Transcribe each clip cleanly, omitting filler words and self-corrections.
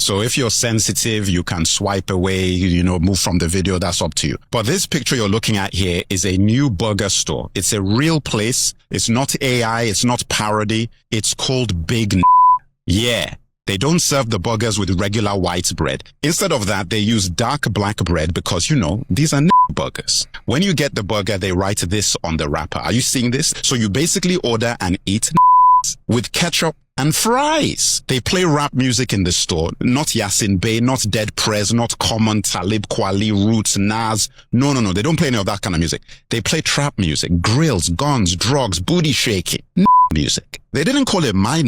So if you're sensitive, you can swipe away, move from the video. That's up to you. But this picture you're looking at here is a new burger store. It's a real place. It's not AI. It's not parody. It's called Big N. Yeah. They don't serve the burgers with regular white bread. Instead of that, they use dark black bread because, these are burgers. When you get the burger, they write this on the wrapper. Are you seeing this? So you basically order and eat with ketchup and fries. They play rap music in the store. Not Yasin Bey, not Dead Prez, not Common, Talib Kweli, Roots, Nas. No. They don't play any of that kind of music. They play trap music, grills, guns, drugs, booty shaking, music. They didn't call it my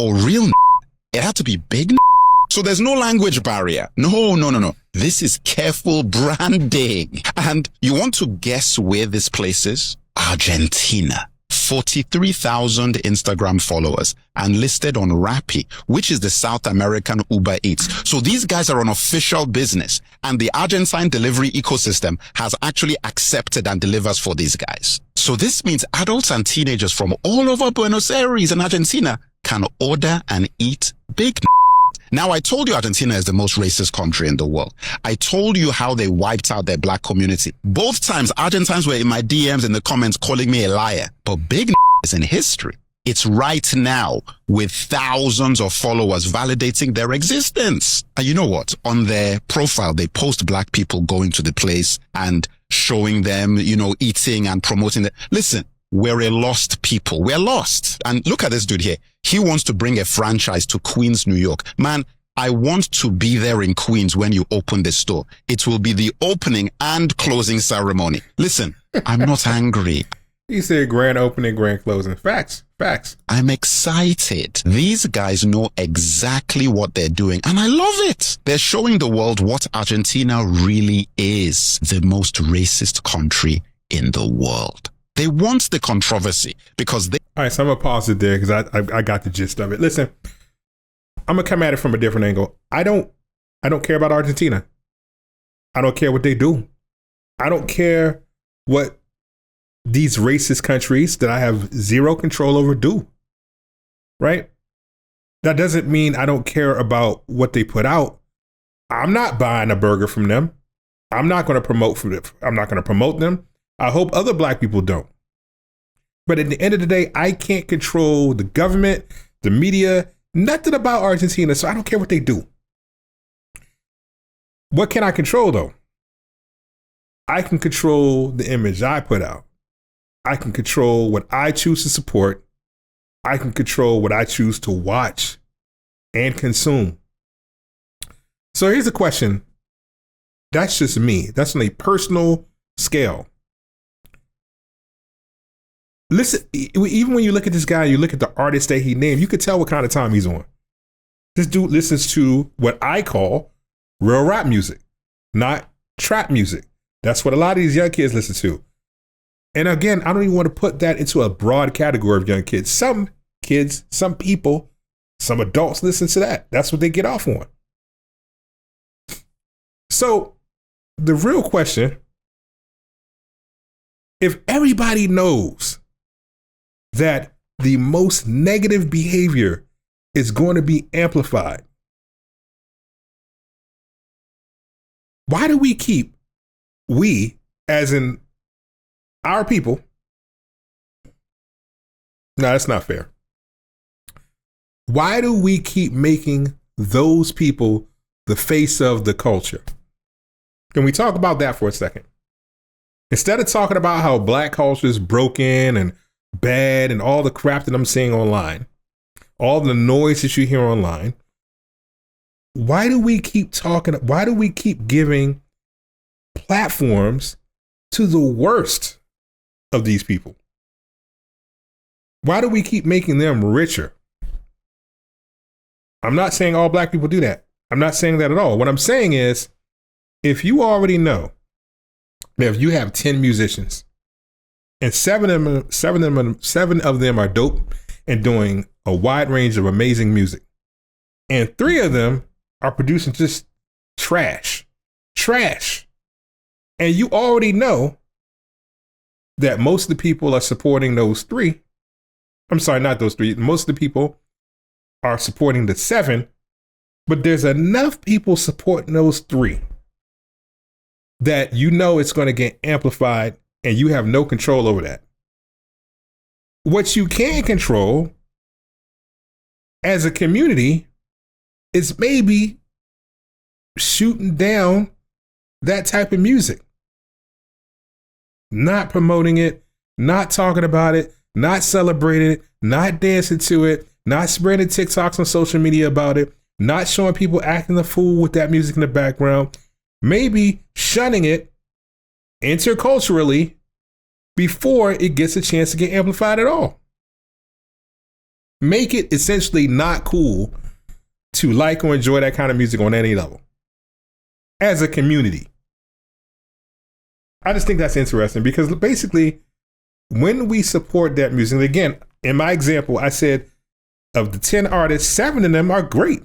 or real. It had to be big. So there's no language barrier. No. This is careful branding. And you want to guess where this place is? Argentina. 43,000 Instagram followers and listed on Rappi, which is the South American Uber Eats. So these guys are an official business, and the Argentine delivery ecosystem has actually accepted and delivers for these guys. So this means adults and teenagers from all over Buenos Aires and Argentina can order and eat Big N. Now, I told you Argentina is the most racist country in the world. I told you how they wiped out their black community. Both times, Argentines were in my DMs in the comments calling me a liar. But Big N is in history. It's right now with thousands of followers validating their existence. And you know what? On their profile, they post black people going to the place and showing them, eating and promoting it. Listen, we're a lost people. We're lost. And look at this dude here. He wants to bring a franchise to Queens, New York. Man, I want to be there in Queens when you open the store. It will be the opening and closing ceremony. Listen, I'm not angry. He said grand opening, grand closing. Facts. I'm excited. These guys know exactly what they're doing, and I love it. They're showing the world what Argentina really is, the most racist country in the world. They want the controversy because they... All right, so I'm going to pause it there because I got the gist of it. Listen, I'm going to come at it from a different angle. I don't care about Argentina. I don't care what they do. I don't care what these racist countries that I have zero control over do. Right? That doesn't mean I don't care about what they put out. I'm not buying a burger from them. I'm not going to promote them. I hope other black people don't. But at the end of the day, I can't control the government, the media, nothing about Argentina, so I don't care what they do. What can I control, though? I can control the image I put out. I can control what I choose to support. I can control what I choose to watch and consume. So here's a question. That's just me. That's on a personal scale. Listen, even when you look at this guy, you look at the artist that he named, you could tell what kind of time he's on. This dude listens to what I call real rap music, not trap music. That's what a lot of these young kids listen to. And again, I don't even want to put that into a broad category of young kids. Some kids, some people, some adults listen to that. That's what they get off on. So the real question, if everybody knows that the most negative behavior is going to be amplified, why do we, as in our people, no, that's not fair. Why do we keep making those people the face of the culture? Can we talk about that for a second? Instead of talking about how black culture is broken and bad and all the crap that I'm seeing online, all the noise that you hear online, why do we keep giving platforms to the worst of these people? Why do we keep making them richer? I'm not saying all black people do that. I'm not saying that at all. What I'm saying is, if you already know that if you have 10 musicians and seven of them are dope and doing a wide range of amazing music, and 3 of them are producing just trash, and you already know that most of the people are supporting those 3. I'm sorry, not those 3. Most of the people are supporting the 7 But there's enough people supporting those three that you know it's going to get amplified and you have no control over that. What you can control as a community is maybe shooting down that type of music, not promoting it, not talking about it, not celebrating it, not dancing to it, not spreading TikToks on social media about it, not showing people acting the fool with that music in the background, maybe shunning it interculturally before it gets a chance to get amplified at all. Make it essentially not cool to like or enjoy that kind of music on any level as a community. I just think that's interesting because basically when we support that music, again, in my example, I said of the 10 artists, 7 of them are great.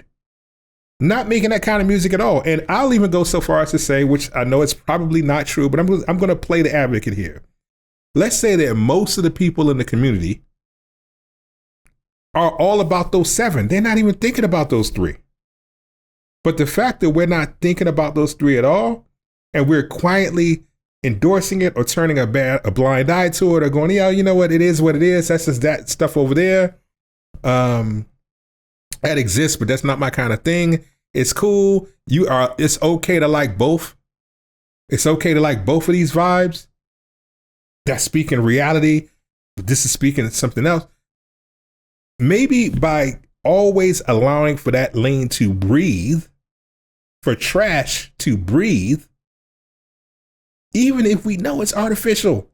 Not making that kind of music at all. And I'll even go so far as to say, which I know it's probably not true, but I'm going to play the advocate here. Let's say that most of the people in the community are all about those 7. They're not even thinking about those 3. But the fact that we're not thinking about those 3 at all, and we're quietly endorsing it or turning a blind eye to it or going, yeah, you know what it is. That's just that stuff over there. That exists, but that's not my kind of thing. It's cool. It's okay to like both. It's okay to like both of these vibes. That's speaking reality, but this is speaking something else. Maybe by always allowing for that lane to breathe, for trash to breathe, even if we know it's artificial,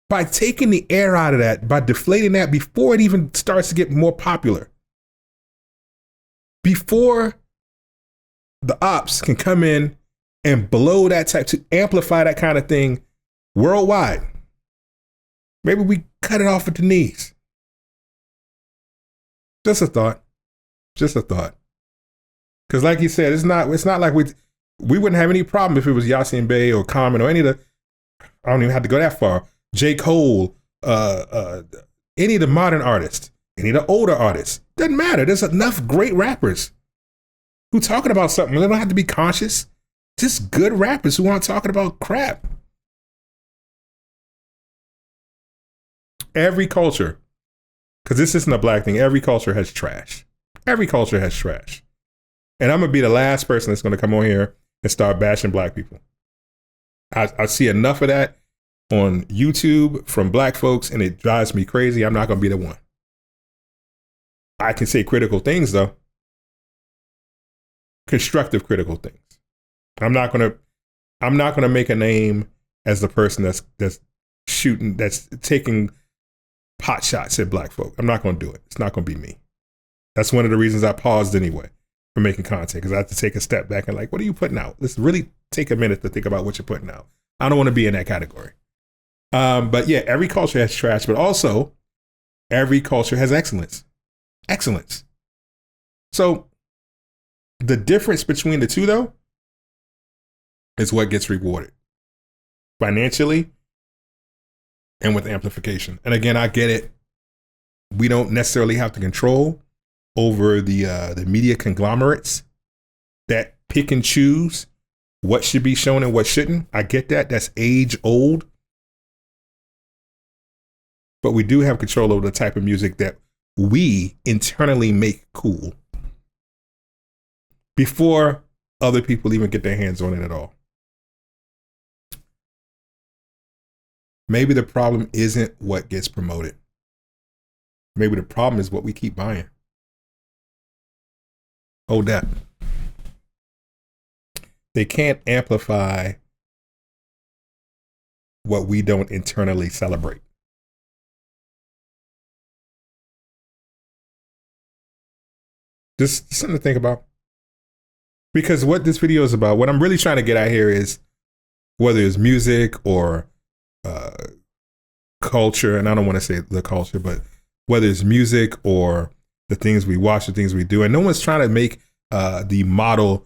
by taking the air out of that, by deflating that before it even starts to get more popular, before the ops can come in and blow that type, to amplify that kind of thing worldwide, maybe we cut it off at the knees. Just a thought. Because like you said, it's not like we wouldn't have any problem if it was Yasin Bey or Common or any of the, I don't even have to go that far, J. Cole, any of the modern artists, any of the older artists. Doesn't matter. There's enough great rappers who talking about something. They don't have to be conscious. Just good rappers who aren't talking about crap. Every culture, because this isn't a black thing, every culture has trash. Every culture has trash. And I'm going to be the last person that's going to come on here and start bashing black people. I see enough of that on YouTube from black folks, and it drives me crazy. I'm not going to be the one. I can say critical things, though. Constructive critical things. I'm not going to make a name as the person that's shooting, that's taking pot shots at black folk. I'm not going to do it. It's not going to be me. That's one of the reasons I paused anyway for making content, because I have to take a step back and like, what are you putting out? Let's really take a minute to think about what you're putting out. I don't want to be in that category. But yeah, every culture has trash, but also every culture has excellence. Excellence. So the difference between the two, though, is what gets rewarded financially and with amplification. And again, I get it. We don't necessarily have to control over the media conglomerates that pick and choose what should be shown and what shouldn't. I get that. That's age old. But we do have control over the type of music that we internally make cool before other people even get their hands on it at all. Maybe the problem isn't what gets promoted. Maybe the problem is what we keep buying. Hold that. They can't amplify what we don't internally celebrate. Just something to think about. Because what this video is about, what I'm really trying to get at here is whether it's music or culture, and I don't want to say the culture, but whether it's music or the things we watch, the things we do, and no one's trying to make the model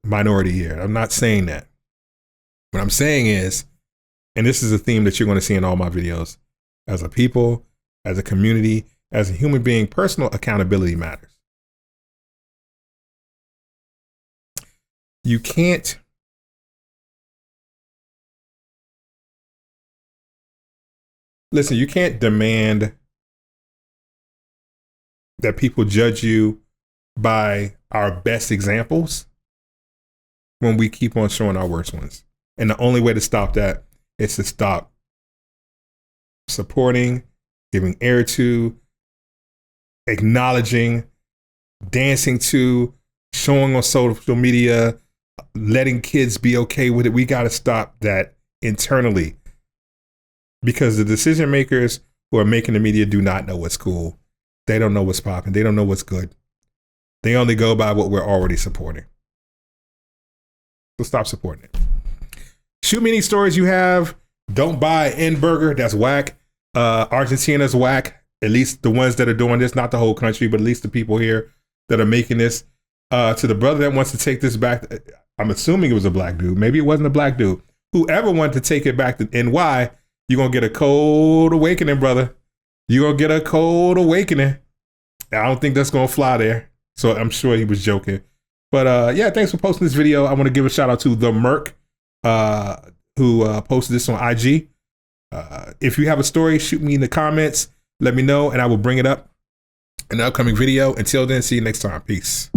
minority here. I'm not saying that. What I'm saying is, and this is a theme that you're going to see in all my videos, as a people, as a community, As a human being, personal accountability matters. You can't listen, you can't demand that people judge you by our best examples when we keep on showing our worst ones. And the only way to stop that is to stop supporting, giving air to, acknowledging, dancing to, showing on social media, letting kids be okay with it. We got to stop that internally, because the decision makers who are making the media do not know what's cool. They don't know what's popping. They don't know what's good. They only go by what we're already supporting. So stop supporting it. Shoot me any stories you have. Don't buy N Burger. That's whack. Argentina's whack. At least the ones that are doing this, not the whole country, but at least the people here that are making this. To the brother that wants to take this back, I'm assuming it was a black dude. Maybe it wasn't a black dude. Whoever wanted to take it back to NY, you're going to get a cold awakening, brother. You're going to get a cold awakening. I don't think that's going to fly there. So I'm sure he was joking. But yeah, thanks for posting this video. I want to give a shout out to The Merc, who posted this on IG. If you have a story, shoot me in the comments. Let me know, and I will bring it up in an upcoming video. Until then, see you next time. Peace.